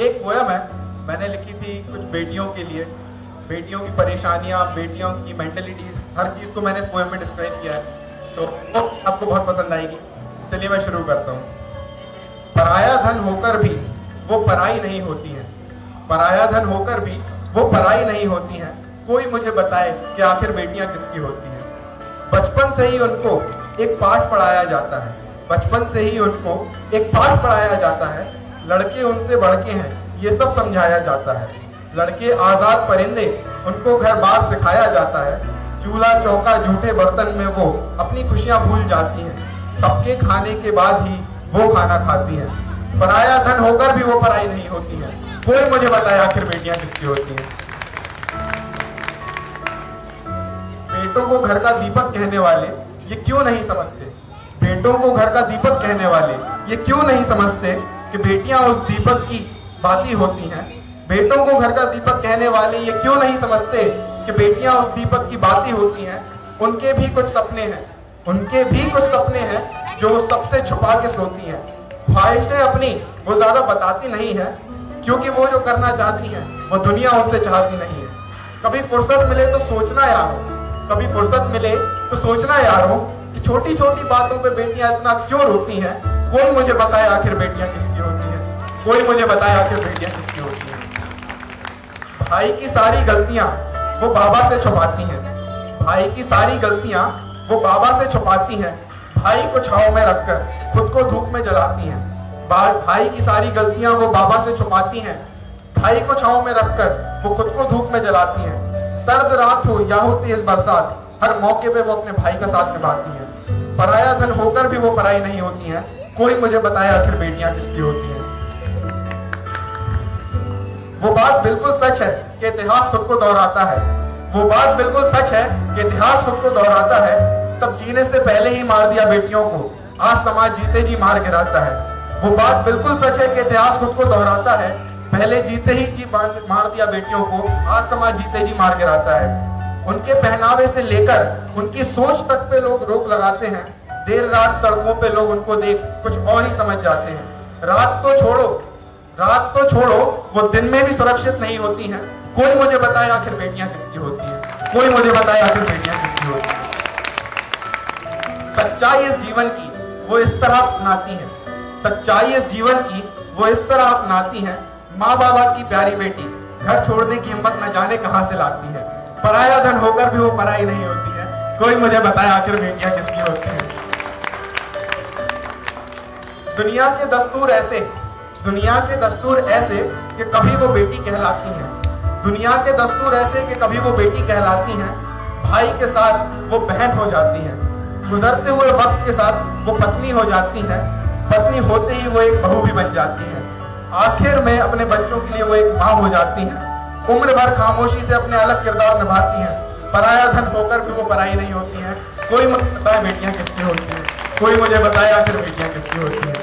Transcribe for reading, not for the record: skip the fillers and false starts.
ये एक पोयम है, मैंने लिखी थी कुछ बेटियों के लिए। बेटियों की परेशानियां, बेटियों की मेंटेलिटी, हर चीज़ को मैंने इस पोयम में डिस्क्राइब किया है, तो वो आपको बहुत पसंद आएगी। चलिए मैं शुरू करता हूँ। पराया धन होकर भी वो पराई नहीं होती हैं, पराया धन होकर भी वो पराई नहीं होती हैं। कोई मुझे बताए कि आखिर बेटियां किसकी होती हैं। बचपन से ही उनको एक पाठ पढ़ाया जाता है, बचपन से ही उनको एक पाठ पढ़ाया जाता है। लड़के उनसे बढ़ के हैं ये सब समझाया जाता है। लड़के आजाद परिंदे, उनको घर बार सिखाया जाता है। चूल्हा चौका झूठे बर्तन में वो अपनी खुशियां भूल जाती हैं। सबके खाने के बाद ही वो खाना खाती हैं। पराया धन होकर भी वो पराई नहीं होती हैं। कोई मुझे बताए आखिर बेटियां किसकी होती हैं। बेटों को घर का दीपक कहने वाले ये क्यों नहीं समझते, बेटों को घर का दीपक कहने वाले ये क्यों नहीं समझते कि बेटियां उस दीपक की बाती होती हैं। बेटों को घर का दीपक कहने वाले ये क्यों नहीं समझते कि बेटियां उस दीपक की बाती होती हैं। उनके भी कुछ सपने हैं, उनके भी कुछ सपने हैं जो वो सबसे छुपा के सोती हैं। ख्वाहिशें अपनी वो ज्यादा बताती नहीं है, क्योंकि वो जो करना चाहती हैं वो दुनिया उनसे चाहती नहीं है। कभी फुर्सत मिले तो सोचना यारो, कभी फुर्सत मिले तो सोचना यारो कि छोटी छोटी बातों पे बेटियां इतना क्यों रोती हैं। कोई मुझे बताए आखिर बेटियां किसकी होती हैं। कोई मुझे बताए आखिर बेटियां किसकी होती हैं। भाई की सारी गलतियां वो बाबा से छुपाती हैं, भाई की सारी गलतियां वो बाबा से छुपाती हैं। भाई को छांव में रखकर खुद को धूप में जलाती हैं। भाई की सारी गलतियां वो बाबा से छुपाती हैं। भाई को छांव में रखकर वो खुद को धूप में जलाती हैं। सर्द रात हो या हो तेज बरसात, हर मौके पे वो अपने भाई का साथ निभाती हैं। पराया धन होकर भी वो पराई नहीं होती हैं। कोई मुझे बताए आखिर बेटियां किसकी होती हैं। वो बात बिल्कुल सच है कि इतिहास खुद को दोहराता है, वो बात बिल्कुल सच है कि इतिहास खुद को दोहराता है। तब जीने से पहले ही मार दिया बेटियों को, आज समाज जीते जी मार गिराता है। वो बात बिल्कुल सच है कि इतिहास खुद को दोहराता है, पहले जीते ही जी मार दिया बेटियों को, आज समाज जीते जी मार गिराता है। उनके पहनावे से लेकर उनकी सोच तक पे लोग रोक लगाते हैं। देर रात सड़कों पे लोग उनको देख कुछ और ही समझ जाते हैं। रात तो छोड़ो वो दिन में भी सुरक्षित नहीं होती हैं। कोई मुझे बताए आखिर बेटियां किसकी होती हैं। कोई मुझे बताए आखिर बेटियां किसकी होती हैं। सच्चाई इस जीवन की वो इस तरह अपनाती हैं, सच्चाई इस जीवन की वो इस तरह अपनाती हैं। माँ बाबा की प्यारी बेटी घर छोड़ने की हिम्मत न जाने कहां से लाती है। पराया धन होकर भी वो पराई नहीं होती है। कोई मुझे बताए आखिर बेटियां किसकी होती हैं। दुनिया के दस्तूर ऐसे कि कभी वो बेटी कहलाती हैं। दुनिया के दस्तूर ऐसे कि कभी वो बेटी कहलाती हैं। भाई के साथ वो बहन हो जाती हैं, गुजरते हुए वक्त के साथ वो पत्नी हो जाती हैं। पत्नी होते ही वो एक बहू भी बन जाती हैं। आखिर में अपने बच्चों के लिए वो एक माँ हो जाती हैं। उम्र भर खामोशी से अपने अलग किरदार निभाती हैं। पराया धन होकर भी वो पराई नहीं होती हैं। कोई मुझे बताए बेटियां किसकी होती हैं। कोई मुझे बताए आखिर बेटियां किसकी होती हैं।